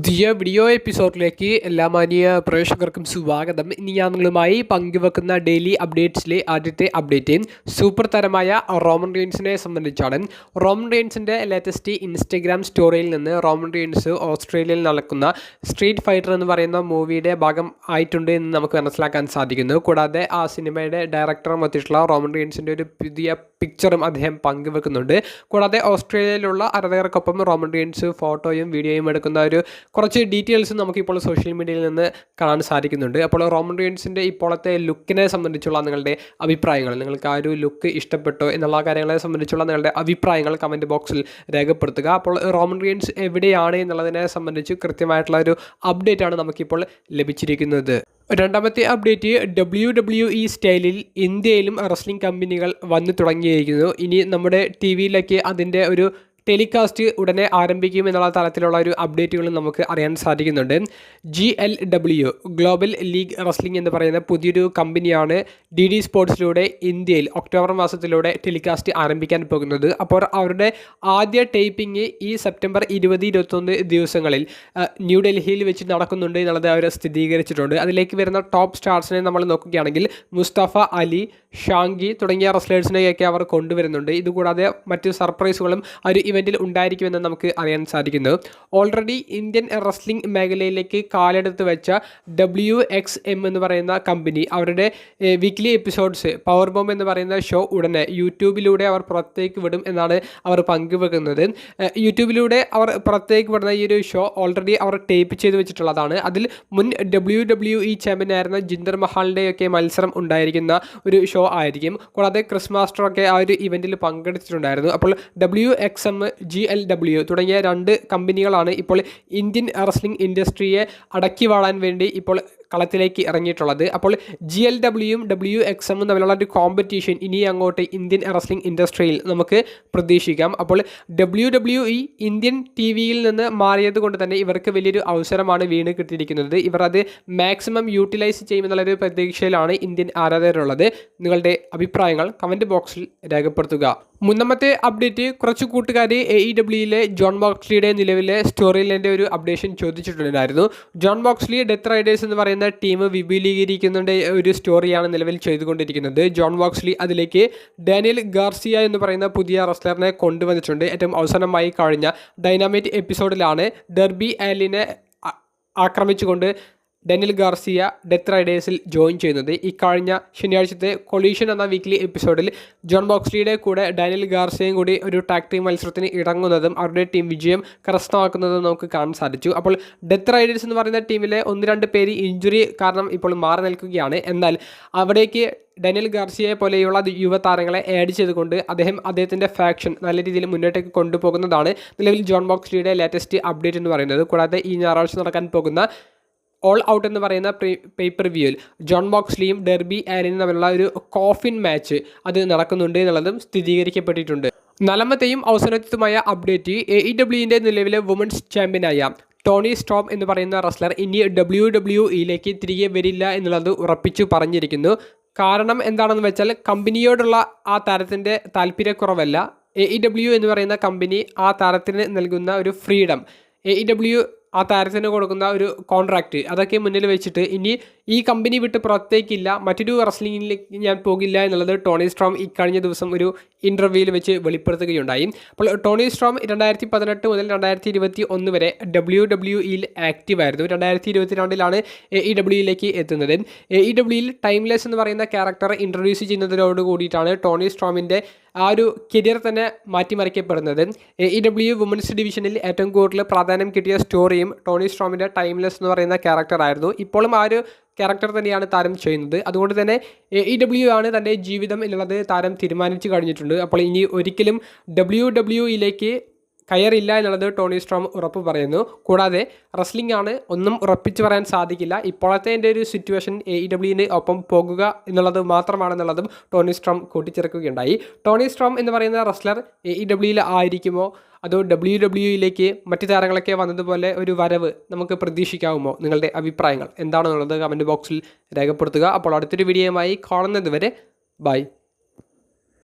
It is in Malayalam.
പുതിയ വീഡിയോ എപ്പിസോഡിലേക്ക് എല്ലാ മാന്യ പ്രേക്ഷകർക്കും സ്വാഗതം. ഇനി ഞാൻ നിങ്ങളുമായി പങ്കുവെക്കുന്ന ഡെയിലി അപ്ഡേറ്റ്സിലെ ആദ്യത്തെ അപ്ഡേറ്റ് സൂപ്പർ താരമായ റോമൻ റീൻസിനെ സംബന്ധിച്ചാണ്. റോമൻ റീൻസിൻ്റെ ലേറ്റസ്റ്റ് ഇൻസ്റ്റഗ്രാം സ്റ്റോറിയിൽ നിന്ന് റോമൻ റീൻസ് ഓസ്ട്രേലിയയിൽ നടക്കുന്ന സ്ട്രീറ്റ് ഫൈറ്റർ എന്ന് പറയുന്ന മൂവിയുടെ ഭാഗം ആയിട്ടുണ്ട് എന്ന് നമുക്ക് മനസ്സിലാക്കാൻ സാധിക്കുന്നു. കൂടാതെ ആ സിനിമയുടെ ഡയറക്ടറും എത്തിയിട്ടുള്ള റോമൻ റീൻസിൻ്റെ ഒരു പുതിയ പിക്ചറും അദ്ദേഹം പങ്കുവെക്കുന്നുണ്ട്. കൂടാതെ ഓസ്ട്രേലിയയിലുള്ള ആരാധകർക്കൊപ്പം റോമൻ റീൻസ് ഫോട്ടോയും വീഡിയോയും എടുക്കുന്ന ഒരു കുറച്ച് ഡീറ്റെയിൽസ് നമുക്കിപ്പോൾ സോഷ്യൽ മീഡിയയിൽ നിന്ന് കാണാൻ സാധിക്കുന്നുണ്ട്. അപ്പോൾ റോമൻ റീൻസിൻ്റെ ഇപ്പോഴത്തെ ലുക്കിനെ സംബന്ധിച്ചുള്ള നിങ്ങളുടെ അഭിപ്രായങ്ങൾ, നിങ്ങൾക്ക് ആ ഒരു ലുക്ക് ഇഷ്ടപ്പെട്ടോ എന്നുള്ള കാര്യങ്ങളെ സംബന്ധിച്ചുള്ള നിങ്ങളുടെ അഭിപ്രായങ്ങൾ കമൻറ്റ് ബോക്സിൽ രേഖപ്പെടുത്തുക. അപ്പോൾ റോമൻ റീൻസ് എവിടെയാണ് എന്നുള്ളതിനെ സംബന്ധിച്ച് കൃത്യമായിട്ടുള്ള ഒരു അപ്ഡേറ്റ് ആണ് നമുക്കിപ്പോൾ ലഭിച്ചിരിക്കുന്നത്. രണ്ടാമത്തെ അപ്ഡേറ്റ് WWE സ്റ്റൈലിൽ ഇന്ത്യയിലും റെസ്ലിംഗ് കമ്പനികൾ വന്നു തുടങ്ങിയിരിക്കുന്നു. ഇനി നമ്മുടെ ടി വിയിലേക്ക് അതിൻ്റെ ഒരു ടെലികാസ്റ്റ് ഉടനെ ആരംഭിക്കും എന്നുള്ള തരത്തിലുള്ള ഒരു അപ്ഡേറ്റുകൾ നമുക്ക് അറിയാൻ സാധിക്കുന്നുണ്ട്. GLW ഗ്ലോബൽ ലീഗ് റെസ്ലിംഗ് എന്ന് പറയുന്ന പുതിയൊരു കമ്പനിയാണ് DD സ്പോർട്സിലൂടെ ഇന്ത്യയിൽ ഒക്ടോബർ മാസത്തിലൂടെ ടെലികാസ്റ്റ് ആരംഭിക്കാൻ പോകുന്നത്. അപ്പോൾ അവരുടെ ആദ്യ ടേപ്പിംഗ് ഈ സെപ്റ്റംബർ 20-21 ദിവസങ്ങളിൽ ന്യൂഡൽഹിയിൽ വെച്ച് നടക്കുന്നുണ്ട് എന്നുള്ളത് അവർ സ്ഥിരീകരിച്ചിട്ടുണ്ട്. അതിലേക്ക് വരുന്ന ടോപ്പ് സ്റ്റാർസിനെ നമ്മൾ നോക്കുകയാണെങ്കിൽ മുസ്തഫ അലി, ഷാങ്കി തുടങ്ങിയ റെസ്ലേഴ്സിനെയൊക്കെ അവർ കൊണ്ടുവരുന്നുണ്ട്. ഇതുകൂടാതെ മറ്റ് സർപ്രൈസുകളും ഒരു ഇവൻറ്റിൽ ഉണ്ടായിരിക്കുമെന്ന് നമുക്ക് അറിയാൻ സാധിക്കുന്നു. ഓൾറെഡി ഇന്ത്യൻ റെസ്ലിംഗ് മേഖലയിലേക്ക് കാലെടുത്ത് വെച്ച WXM എന്ന് പറയുന്ന കമ്പനി അവരുടെ വീക്ക്ലി എപ്പിസോഡ്സ് പവർ ബോംബ് എന്ന് പറയുന്ന ഷോ ഉടനെ യൂട്യൂബിലൂടെ അവർ പുറത്തേക്ക് വിടും എന്നാണ് അവർ പങ്കുവെക്കുന്നത്. യൂട്യൂബിലൂടെ അവർ പുറത്തേക്ക് വിടുന്ന ഈ ഒരു ഷോ ഓൾറെഡി അവർ ടേപ്പ് ചെയ്ത് വെച്ചിട്ടുള്ളതാണ്. അതിൽ മുൻ WWE ചാമ്പ്യനായിരുന്ന ജിന്ദർ മഹാലിൻ്റെയൊക്കെ മത്സരം ഉണ്ടായിരിക്കുന്ന ഒരു ഷോ ആയിരിക്കും. കൂടാതെ ക്രിസ് മാസ്റ്ററൊക്കെ ആ ഒരു ഇവൻറ്റിൽ പങ്കെടുത്തിട്ടുണ്ടായിരുന്നു. അപ്പോൾ WXM, GLW തുടങ്ങിയ രണ്ട് കമ്പനികളാണ് ഇപ്പോൾ ഇന്ത്യൻ റെസ്ലിംഗ് ഇൻഡസ്ട്രിയെ അടക്കി വാഴാൻ വേണ്ടി ഇപ്പോൾ കളത്തിലേക്ക് ഇറങ്ങിയിട്ടുള്ളത്. അപ്പോൾ GLWയും WXMും തമ്മിലുള്ള ഒരു കോമ്പറ്റീഷൻ ഇനി അങ്ങോട്ട് ഇന്ത്യൻ റെസ്ലിംഗ് ഇൻഡസ്ട്രിയിൽ നമുക്ക് പ്രതീക്ഷിക്കാം. അപ്പോൾ WWE ഇന്ത്യൻ TV-യിൽ നിന്ന് മാറിയത് കൊണ്ട് തന്നെ ഇവർക്ക് വലിയൊരു അവസരമാണ് വീണ് കിട്ടിയിരിക്കുന്നത്. ഇവർ അത് മാക്സിമം യൂട്ടിലൈസ് ചെയ്യുമെന്നുള്ളൊരു പ്രതീക്ഷയിലാണ് ഇന്ത്യൻ ആരാധകരുള്ളത്. നിങ്ങളുടെ അഭിപ്രായങ്ങൾ കമൻറ്റ് ബോക്സിൽ രേഖപ്പെടുത്തുക. മൂന്നാമത്തെ അപ്ഡേറ്റ്, കുറച്ച് കൂട്ടുകാർ AEWയിലെ ജോൺ ബോക്സ്ലിയുടെ നിലവിലെ സ്റ്റോറിയിലെ ഒരു അപ്ഡേഷൻ ചോദിച്ചിട്ടുണ്ടായിരുന്നു. ജോൺ ബോക്സ്ലി ഡെത്ത് റൈഡേഴ്സ് എന്ന് പറയുന്ന ടീം വിപുലീകരിക്കുന്നതിൻ്റെ ഒരു സ്റ്റോറിയാണ് നിലവിൽ ചെയ്തുകൊണ്ടിരിക്കുന്നത്. ജോൺ ബോക്സ്ലി അതിലേക്ക് ഡാനിയൽ ഗാർസിയ എന്ന് പറയുന്ന പുതിയ റെസ്ലറിനെ കൊണ്ടുവന്നിട്ടുണ്ട്. ഏറ്റവും അവസാനമായി കഴിഞ്ഞ ഡൈനാമൈറ്റ് എപ്പിസോഡിലാണ് ഡെർബി ആലിനെ ആക്രമിച്ചുകൊണ്ട് ഡാനിയൽ ഗാർസിയ ഡെത്ത് റൈഡേഴ്സിൽ ജോയിൻ ചെയ്യുന്നത്. ഇക്കഴിഞ്ഞ ശനിയാഴ്ചത്തെ കൊളീഷൻ എന്ന വീക്ക്ലി എപ്പിസോഡിൽ ജോൺ ബോക്സ്ലിയുടെ കൂടെ ഡാനിയൽ ഗാർസിയയും കൂടി ഒരു ടാഗ് ടീം മത്സരത്തിന് ഇറങ്ങുന്നതും അവരുടെ ടീം വിജയം കരസ്ഥമാക്കുന്നതും നമുക്ക് കാണാൻ സാധിച്ചു. അപ്പോൾ ഡെത്ത് റൈഡേഴ്സ് എന്ന് പറയുന്ന ടീമിലെ 1-2 പേര് ഇഞ്ചുറി കാരണം ഇപ്പോൾ മാറി നിൽക്കുകയാണ്. എന്നാൽ അവിടേക്ക് ഡാനിയൽ ഗാർസിയയെ പോലെയുള്ള യുവതാരങ്ങളെ ആഡ് ചെയ്തുകൊണ്ട് അദ്ദേഹത്തിൻ്റെ ഫാക്ഷൻ നല്ല രീതിയിൽ മുന്നോട്ടേക്ക് കൊണ്ടുപോകുന്നതാണ് നിലവിൽ ജോൺ ബോക്സ്ലിയുടെ ലേറ്റസ്റ്റ് അപ്ഡേറ്റ് എന്ന് പറയുന്നത്. കൂടാതെ ഈ ഞായറാഴ്ച നടക്കാൻ പോകുന്ന ഓൾ ഔട്ട് എന്ന് പറയുന്ന പേപ്പർ വ്യൂവിൽ ജോൺ ബോക്സ്ലിയും ഡെർബി ആലിനും തമ്മിലുള്ള ഒരു കോഫിൻ മാച്ച് അത് നടക്കുന്നുണ്ട് എന്നുള്ളതും സ്ഥിരീകരിക്കപ്പെട്ടിട്ടുണ്ട്. നാലാമത്തെയും അവസാനത്തേതുമായ അപ്ഡേറ്റ്, AEWൻ്റെ നിലവിലെ വുമൻസ് ചാമ്പ്യനായ ടോണി സ്ട്രോം എന്ന് പറയുന്ന റെസ്ലർ ഇനി WWEയിലേക്ക് തിരികെ വരില്ല എന്നുള്ളത് ഉറപ്പിച്ചു പറഞ്ഞിരിക്കുന്നു. കാരണം എന്താണെന്ന് വെച്ചാൽ കമ്പനിയോടുള്ള ആ താരത്തിൻ്റെ താല്പര്യക്കുറവല്ല, AEW എന്ന് പറയുന്ന കമ്പനി ആ താരത്തിന് നൽകുന്ന ഒരു ഫ്രീഡം, AEW ആ താരത്തിന് കൊടുക്കുന്ന ഒരു കോൺട്രാക്റ്റ്, അതൊക്കെ മുന്നിൽ വെച്ചിട്ട് ഇനി ഈ കമ്പനി വിട്ട് പുറത്തേക്കില്ല, മറ്റൊരു റെസ്ലിംഗിലേക്ക് ഞാൻ പോകില്ല എന്നുള്ളത് ടോണി സ്ട്രോം ഇക്കഴിഞ്ഞ ദിവസം ഒരു ഇൻ്റർവ്യൂവിൽ വെച്ച് വെളിപ്പെടുത്തുകയുണ്ടായി. അപ്പോൾ ടോണി സ്ട്രോം 2018 മുതൽ 2021 വരെ WWEയിൽ ആക്റ്റീവായിരുന്നു. 2022 AEWയിലേക്ക് എത്തുന്നത്. AEWയിൽ ടൈംലെസ് എന്ന് പറയുന്ന ക്യാരക്ടർ ഇൻട്രൊഡ്യൂസ് ചെയ്യുന്നതിനോട് കൂടിയിട്ടാണ് ടോണി സ്ട്രോമിൻ്റെ ആ ഒരു കരിയർ തന്നെ മാറ്റിമറിക്കപ്പെടുന്നത്. AEW വുമൻസ് ഡിവിഷനിൽ ഏറ്റവും കൂടുതൽ പ്രാധാന്യം കിട്ടിയ സ്റ്റോറിയും ടോണി സ്ട്രോമിൻ്റെ ടൈംലെസ് എന്ന് പറയുന്ന ക്യാരക്ടറായിരുന്നു. ഇപ്പോഴും ആ ഒരു ക്യാരക്ടർ തന്നെയാണ് താരം ചെയ്യുന്നത്. അതുകൊണ്ട് തന്നെ AEW ആണ് തൻ്റെ ജീവിതം എന്നുള്ളത് താരം തീരുമാനിച്ചു കഴിഞ്ഞിട്ടുണ്ട്. അപ്പോൾ ഇനി ഒരിക്കലും WWEയിലേക്ക് കയറില്ല എന്നുള്ളത് ടോണി സ്ട്രോം ഉറപ്പ് പറയുന്നു. കൂടാതെ റെസ്ലിംഗ് ആണ്, ഒന്നും ഉറപ്പിച്ച് പറയാൻ സാധിക്കില്ല. ഇപ്പോഴത്തെ എൻ്റെ ഒരു സിറ്റുവേഷൻ AEWന് ഒപ്പം പോകുക എന്നുള്ളത് മാത്രമാണെന്നുള്ളതും ടോണി സ്ട്രോം കൂട്ടിച്ചേർക്കുകയുണ്ടായി. ടോണി സ്ട്രോം എന്ന് പറയുന്ന റെസ്ലർ AEWയിൽ ആയിരിക്കുമോ അതോ WWEയിലേക്ക് മറ്റു താരങ്ങളൊക്കെ വന്നതുപോലെ ഒരു വരവ് നമുക്ക് പ്രതീക്ഷിക്കാവുമോ? നിങ്ങളുടെ അഭിപ്രായങ്ങൾ എന്താണെന്നുള്ളത് കമൻറ്റ് ബോക്സിൽ രേഖപ്പെടുത്തുക. അപ്പോൾ അടുത്തൊരു വീഡിയോയുമായി കാണുന്നത് വരെ ബൈ.